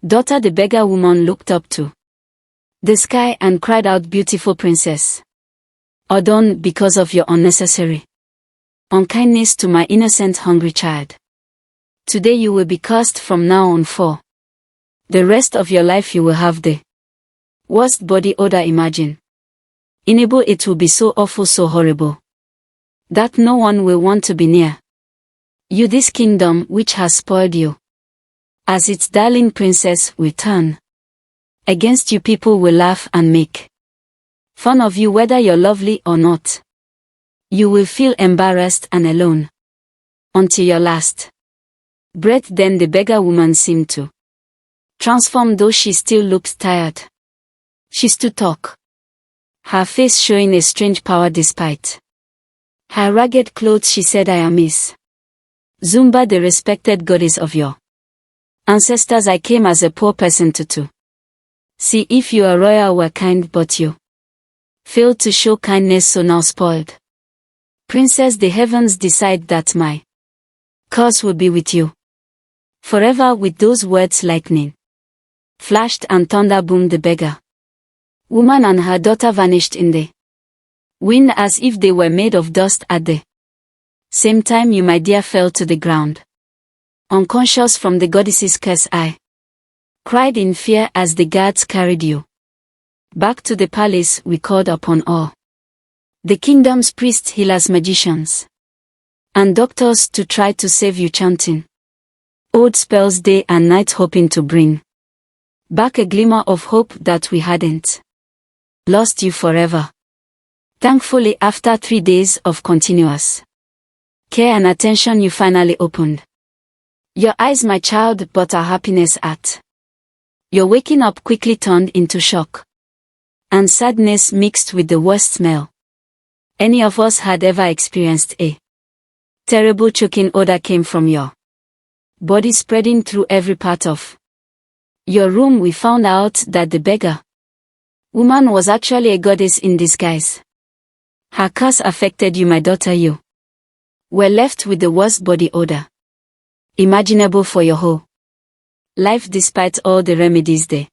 Daughter, the beggar woman looked up to the sky and cried out, beautiful princess Adanne, because of your unnecessary unkindness to my innocent hungry child. Today you will be cursed from now on for the rest of your life. You will have the worst body odor imagine. Enable it will be so awful, so horrible, that no one will want to be near you. This kingdom which has spoiled you as its darling princess will turn against you. People will laugh and make fun of you whether you're lovely or not. You will feel embarrassed and alone until your last breath. Then the beggar woman seemed to transform, though she still looked tired. She stood tall, her face showing a strange power despite her ragged clothes. She said, I am Miss Zumba, the respected goddess of your ancestors. I came as a poor person to see if you are royal were kind, but you failed to show kindness, so now spoiled princess, the heavens decide that my curse will be with you forever. With those words, lightning flashed and thunder boomed. The beggar woman and her daughter vanished in the wind as if they were made of dust. At the same time, you, my dear, fell to the ground, unconscious from the goddess's curse. I cried in fear as the guards carried you back to the palace. We called upon all the kingdom's priests, healers, magicians, and doctors to try to save you, chanting old spells day and night, hoping to bring back a glimmer of hope that we hadn't lost you forever. Thankfully, after 3 days of continuous care and attention, you finally opened your eyes, my child, but our happiness at your waking up quickly turned into shock and sadness mixed with the worst smell any of us had ever experienced. A terrible choking odor came from your body, spreading through every part of your room. We found out that the beggar woman was actually a goddess in disguise. Her curse affected you, my daughter. You were left with the worst body odor imaginable for your whole life. Despite all the remedies the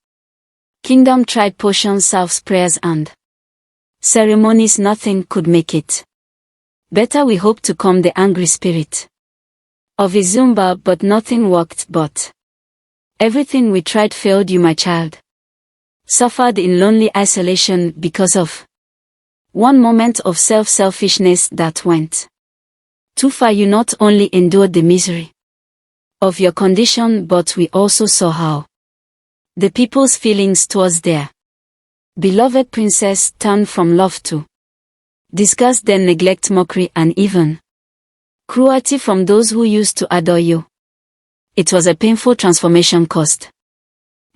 kingdom tried, potions, salves, prayers, and ceremonies, nothing could make it better. We hoped to calm the angry spirit of Izumba, but nothing worked. But everything we tried failed. You, my child, suffered in lonely isolation because of one moment of selfishness that went too far. You not only endured the misery of your condition, but we also saw how the people's feelings towards their beloved princess turned from love to disgust, then neglect, mockery, and even cruelty from those who used to adore you. It was a painful transformation caused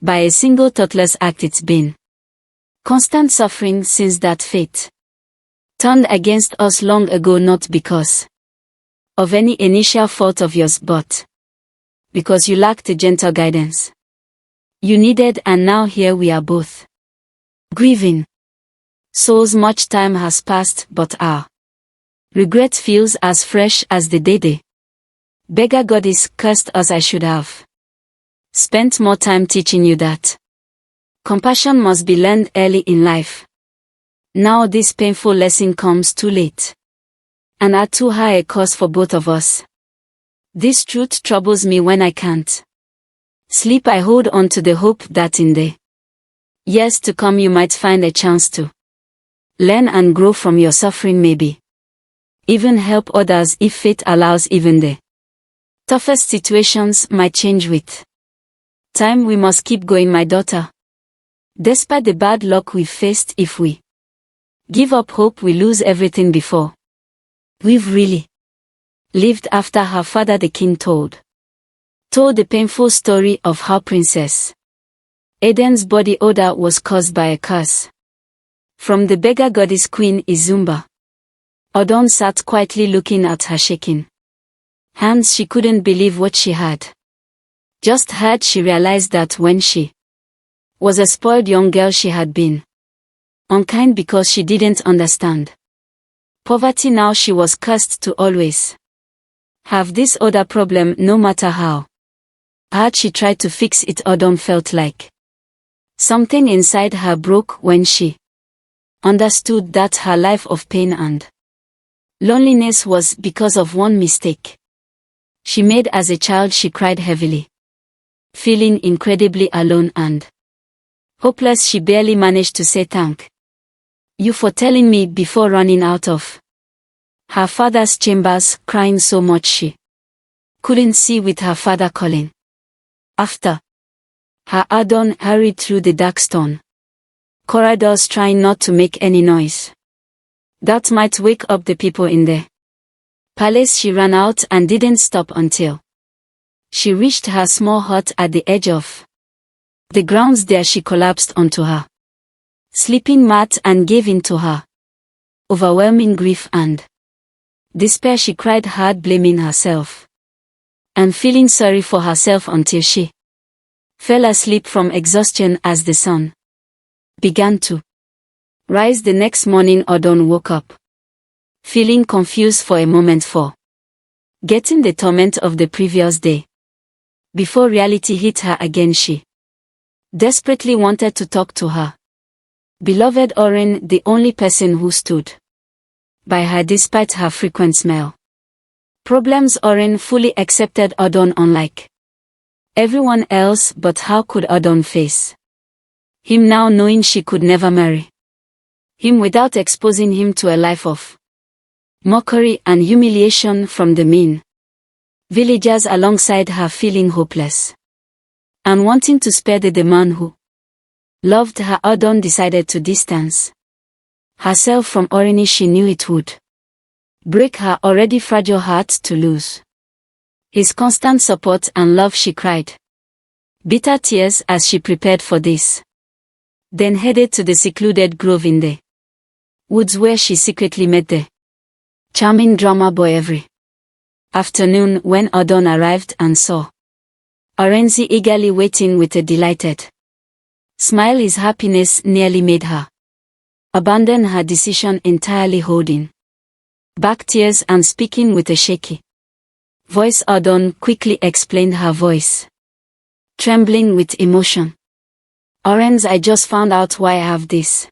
by a single thoughtless act. It's been constant suffering since that fate turned against us long ago, not because of any initial fault of yours, but because you lacked the gentle guidance you needed. And now here we are, both grieving souls. Much time has passed, but our regret feels as fresh as the day the beggar goddess cursed us. I should have spent more time teaching you that compassion must be learned early in life. Now this painful lesson comes too late and at too high a cost for both of us. This truth troubles me when I can't sleep. I hold on to the hope that in the years to come you might find a chance to learn and grow from your suffering, maybe even help others if fate allows. Even the toughest situations might change with time. We must keep going, my daughter. Despite the bad luck we've faced, if we give up hope, we lose everything before we've really lived. After her father, the king, told the painful story of how Princess Adanne's body odor was caused by a curse from the beggar goddess Queen Izumba. Adanne sat quietly looking at her shaking hands. She couldn't believe what she had just heard. She realized that when she was a spoiled young girl, she had been unkind because she didn't understand poverty. Now she was cursed to always have this odor problem, no matter how Hard she tried to fix it, Odor felt like something inside her broke when she understood that her life of pain and loneliness was because of one mistake she made as a child. She cried heavily, feeling incredibly alone and hopeless. She barely managed to say thank you for telling me before running out of her father's chambers, crying so much she couldn't see with her father calling after her. Adanne hurried through the dark stone corridors, trying not to make any noise that might wake up the people in the palace. She ran out and didn't stop until she reached her small hut at the edge of the grounds. There she collapsed onto her sleeping mat and gave in to her overwhelming grief and despair. She cried hard, blaming herself and feeling sorry for herself until she fell asleep from exhaustion. As the sun began to rise the next morning, Odor woke up, feeling confused for a moment for getting the torment of the previous day. Before reality hit her again, she desperately wanted to talk to her beloved Ordor, the only person who stood by her despite her frequent smell problems. Ordor fully accepted Odor, unlike everyone else. But how could Odor face him now, knowing she could never marry him without exposing him to a life of mockery and humiliation from the mean villagers alongside her? Feeling hopeless and wanting to spare the man who loved her, Odor decided to distance herself from Ordor. She knew it would break her already fragile heart to lose his constant support and love. She cried bitter tears as she prepared for this, then headed to the secluded grove in the woods where she secretly met the charming drummer boy every afternoon. When Odor arrived and saw Ordor eagerly waiting with a delighted smile, his happiness nearly made her abandon her decision entirely. Holding back tears and speaking with a shaky voice, Odor quickly explained, her voice trembling with emotion. Ordor, I just found out why I have this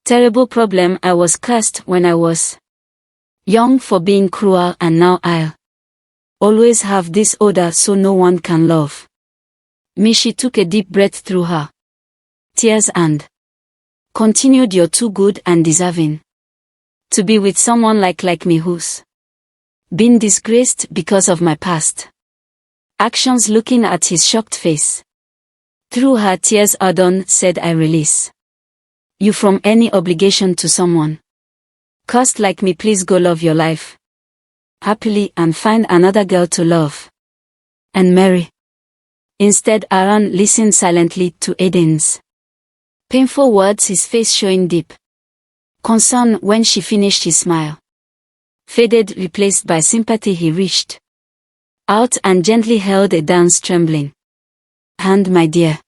terrible problem. I was cursed when I was young for being cruel, and now I'll always have this odor, so no one can love me. She took a deep breath through her tears and continued, you're too good and deserving to be with someone like me who's been disgraced because of my past actions. Looking at his shocked face through her tears, Odor said, I release you from any obligation to someone cursed like me. Please go live your life happily and find another girl to love and marry. Instead, Adanne listened silently to Adanne's painful words, his face showing deep concern. When she finished, his smile faded, replaced by sympathy. He reached out and gently held Adanne's trembling hand. My dear,